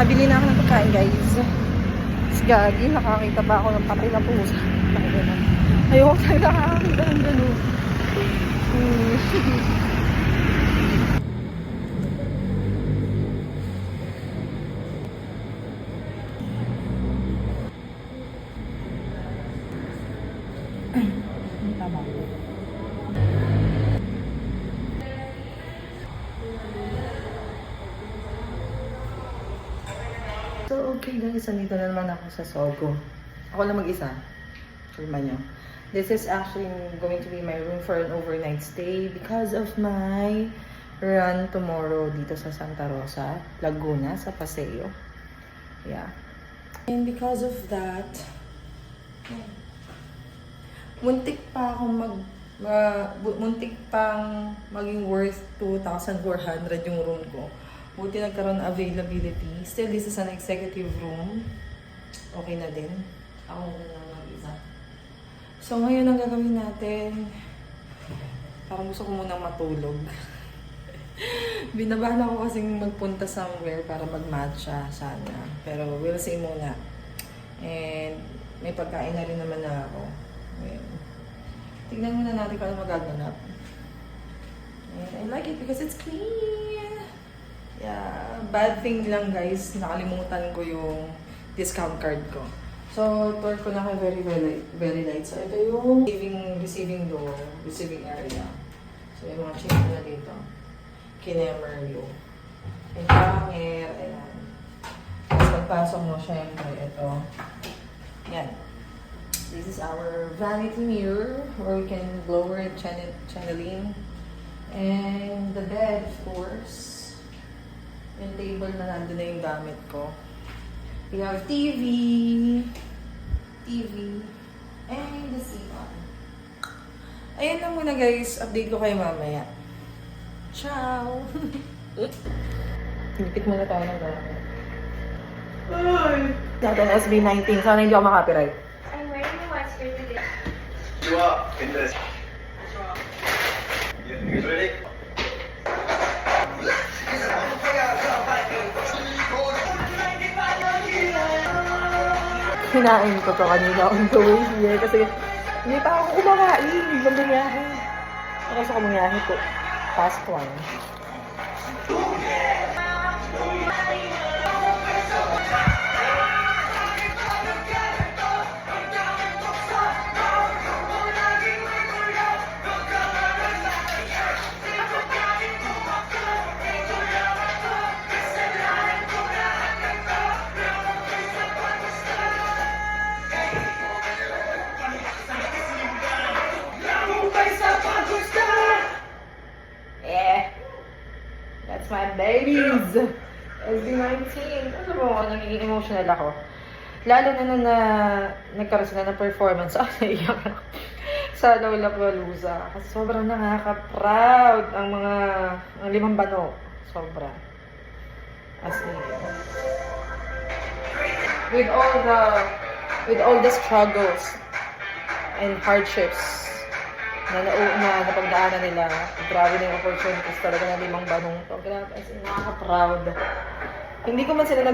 Nakabili na ako ng pagkain, guys. Gagi, nakakita ba ako ng patay na pusa? Ayoko tayo nakakakita ng gano'n. Tama. So, okay guys, nandito na naman ako sa Sogo. Ako lang mag-isa. Firma nyo. This is actually going to be my room for an overnight stay because of my run tomorrow dito sa Santa Rosa, Laguna, sa Paseo. Yeah. And because of that, muntik pang maging worth 2,400 yung room ko. Buti nagkaroon ng availability. Still, this is an executive room. Okay na din. Ako na mag-isa. So, ngayon ang gagawin natin, parang gusto ko munang matulog. Binabahan ako kasing magpunta somewhere para mag-matcha sana. Pero we'll see muna. And may pagkain na rin naman na ako. Ngayon. Tignan muna natin kung ano magaganap. And I like it because it's clean. Yeah, bad thing lang guys, nakalimutan ko yung discount card ko. So, tour ko na kayo very light. So, ito yung receiving door, receiving area. So, yung mga chip na dito. Kinemerlo. Yung hanger, ayan. Tapos, pagpasok mo, syempre, ito. Yan. This is our vanity mirror, where we can lower it, channeling. And the bed, of course. Yung table na nandun na yung gamit ko. We have TV, and the CR. Ayan lang muna guys, update ko kayo mamaya. Ciao! Nipit muna tayo ng gamit. Dati SB19, sana hindi ako makapiright. I'm wearing the white skirt today. You are in this. You ready? Hinain ko to kanina on the way here kasi hindi pa ako kumakain. Biglang bumiyahe. Ako sa kumiyahe ko. Past 1. That's my babies! SB19. Ano mo, naging emotional ako. Lalo na nagkaroon sila ng performance. Naiyak ako sa Lollapalooza. Kasi sobrang nakaka-proud ang 5 bano. Sobra. As in. With all the struggles and hardships na napagdaanan nila. Grabe na yung opportunities talaga na 5 banong to. Grabe, as in, nakaka-proud. Hindi ko man sila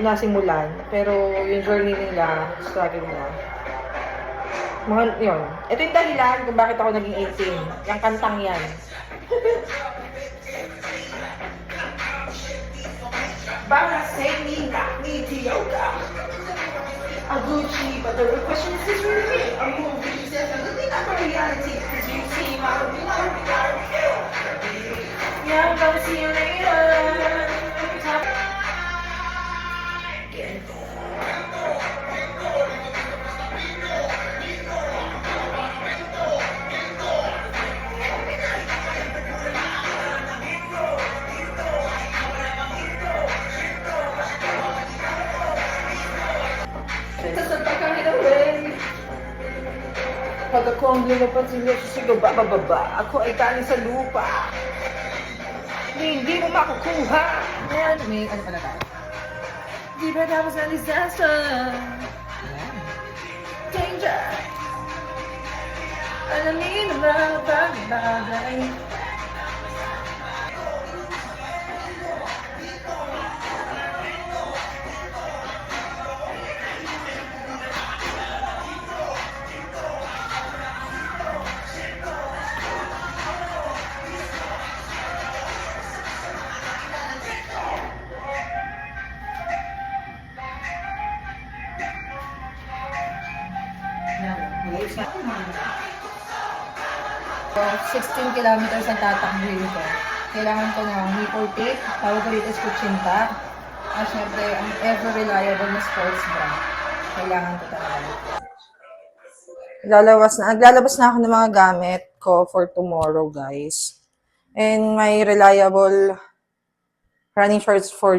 nasimulan, pero yung journey nila, struggle nila. Yun. Ito yung dahilan kung bakit ako naging 18. Yung kantang yan. Para say me, knock me to yoga. A Gucci, but the real question is really me. A movie, you said, not for reality, because you see my reality. Yeah, I'm gonna see you later. Pag ako ang lumapansin niya sa bababa, ako ay galing sa lupa. Hindi mo makukuha. Ayan, may ano pala tayo? Di ba tapos na disaster? Danger! Alamin ang mga pagbagay. So, 16 kilometers ang tatakbuhin ko. Kailangan ko ng nipple tape, tawag ko dito is kutsinta. At syempre, ang ever reliable na sports bra. Kailangan ko talaga. Naglalabas na ako ng mga gamit ko for tomorrow, guys. And my reliable running shorts for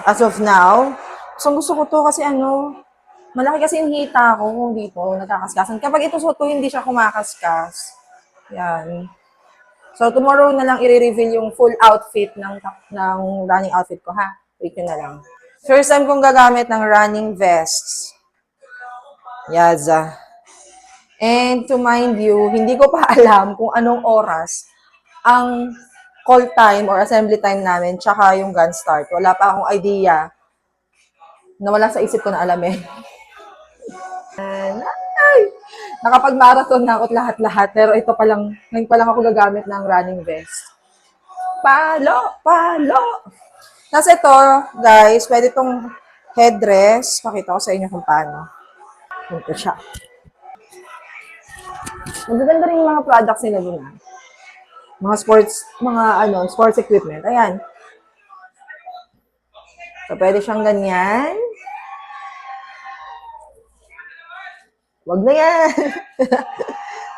as of now. So, gusto ko to kasi malaki kasi yung hita ko dito, nagkakaskasan. Kapag ito suot ko, hindi siya kumakaskas. Yan. So, tomorrow na lang i-reveal yung full outfit ng running outfit ko, ha? Wait nyo na lang. First time kong gagamit ng running vests. Yaza. And to mind you, hindi ko pa alam kung anong oras ang call time or assembly time namin, tsaka yung gun start. Wala pa akong idea. Nawala sa isip ko na alamin. Ay! Nakapag-marathon na ako lahat-lahat, pero ito pa lang, ngayon pa lang ako gagamit ng running vest. Palo! Tapos ito, guys, pwede itong headdress. Pakita ko sa inyo kung paano. Ito siya. Magaganda rin yung mga products nila dun. Mga sports equipment. Ayan. So, pwede siyang ganyan. Wag na yan.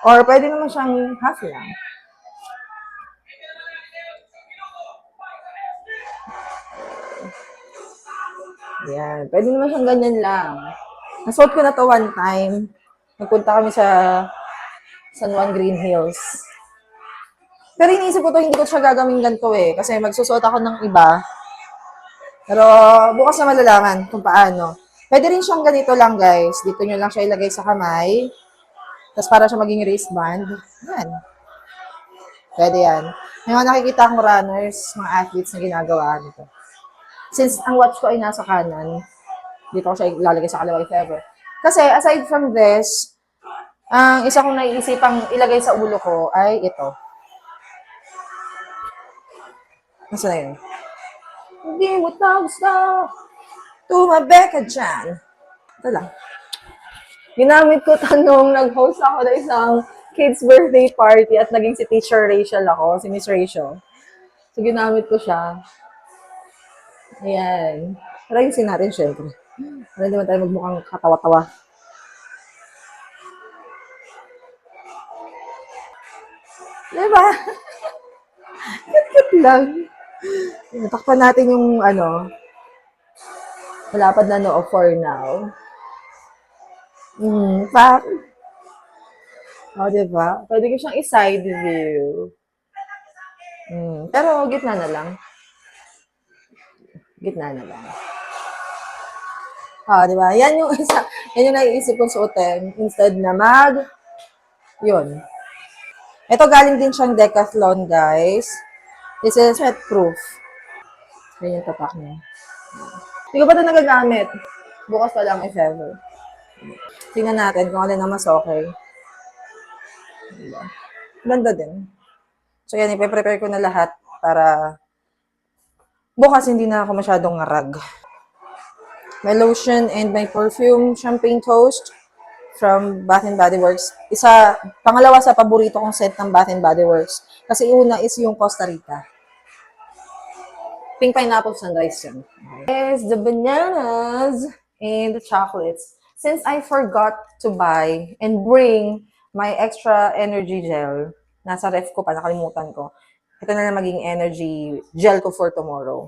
Or pwede naman siyang half lang. Yan. Pwede naman siyang ganyan lang. Nasuot ko na to one time. Nagpunta kami sa San Juan Green Hills. Pero iniisip ko to, hindi ko siya gagawin ganito eh. Kasi magsusuot ako ng iba. Pero bukas na malalaman kung paano. Pwede rin siyang ganito lang, guys. Dito nyo lang siya ilagay sa kamay. Tapos para siya maging wristband. Yan. Pwede yan. May mga nakikita akong runners, mga athletes na ginagawa nito. Since ang watch ko ay nasa kanan, dito ko siya ilalagay sa kaliwa if ever. Kasi aside from this, ang isa kong naiisipang ilagay sa ulo ko ay ito. Nasa na yun? Hindi mo tawag na tumabeka dyan. Ito lang. Ginamit ko tanong, nag-host ako ng isang kids birthday party at naging si Teacher Rachel ako, si Miss Rachel. So, ginamit ko siya. Ayan. Rayusin natin, syempre. Para naman tayo magmukhang katawa-tawa. Diba? Kit-kit lang. Natakpan natin yung malapad na noo for now. Diba? Pwede ko siyang i-side view. Pero gitna na lang. Diba? Yan yung isa. Yan yung naiisip kong suotin. Instead na yun. Ito galing din siyang Decathlon, guys. This is sweat-proof. Yan yung tapak niya. Hindi ko pa ito nagagamit. Bukas pa lang if ever. Tingnan natin kung alin na mas okay. Ganda din. So yan, ipe-prepare ko na lahat para bukas hindi na ako masyadong ngarag. My lotion and my perfume champagne toast from Bath and Body Works. Pangalawa sa paborito kong scent ng Bath and Body Works. Kasi una is yung Costa Rica. Pink pineapple sunrise yan. Yes, the bananas and the chocolates. Since I forgot to buy and bring my extra energy gel, nasa ref ko pa, nakalimutan ko. Ito na lang maging energy gel ko for tomorrow.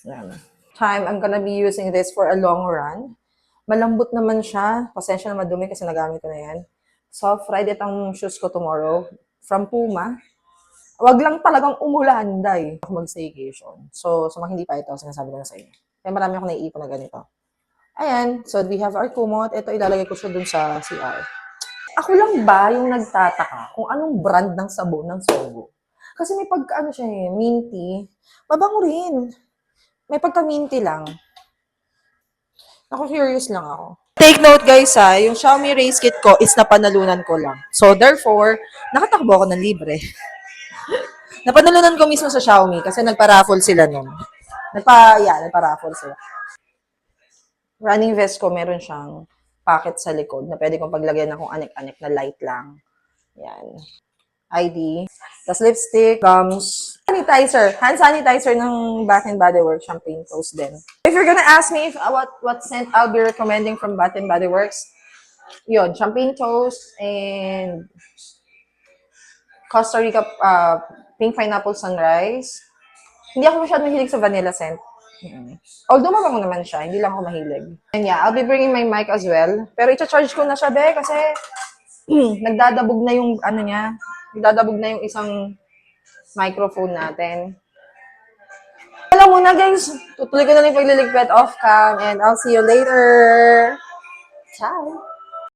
Yan. I'm gonna be using this for a long run. Malambot naman siya. Pasensya na madumi kasi nagamit ko na yan. Soft ride itong shoes ko tomorrow from Puma. Wag lang talagang umulan, day. Ako mag-staycation. So, sa mga hindi pa ito, sinasabi ko na sa inyo. Kaya marami akong naiipon na ganito. Ayan. So, we have our kumot. Ito, ilalagay ko siya dun sa CR. Ako lang ba yung nagtataka kung anong brand ng sabon ng Sogo? Kasi may siya minty. Mabango rin. May pagka-minty lang. Ako curious lang ako. Take note guys yung Xiaomi Race Kit ko is napanalunan ko lang. So therefore, nakatakbo ako ng libre. Napanalunan ko mismo sa Xiaomi kasi nagpa-raffle sila nun. Nagpa-raffle sila. Running vest ko meron siyang pocket sa likod na pwede kong paglagyan ng kung anik-anik na light lang. Yan. ID. Tapos lipstick, gums, sanitizer. Hand sanitizer ng Bath and Body Works, Champagne Toast din. If you're gonna ask me if, what scent I'll be recommending from Bath and Body Works, yun, Champagne Toast and Costa Rica Pink Pineapple Sunrise. Hindi ako masyadong mahilig sa vanilla scent. Although mabango naman siya, hindi lang ako mahilig. And yeah, I'll be bringing my mic as well. Pero i-charge ko na siya, be, kasi nagdadabog na yung, ano niya, nagdadabog na yung isang microphone natin. Alam mo na, guys, tutuloy ko na lang yung pagliligpit off cam and I'll see you later. Ciao!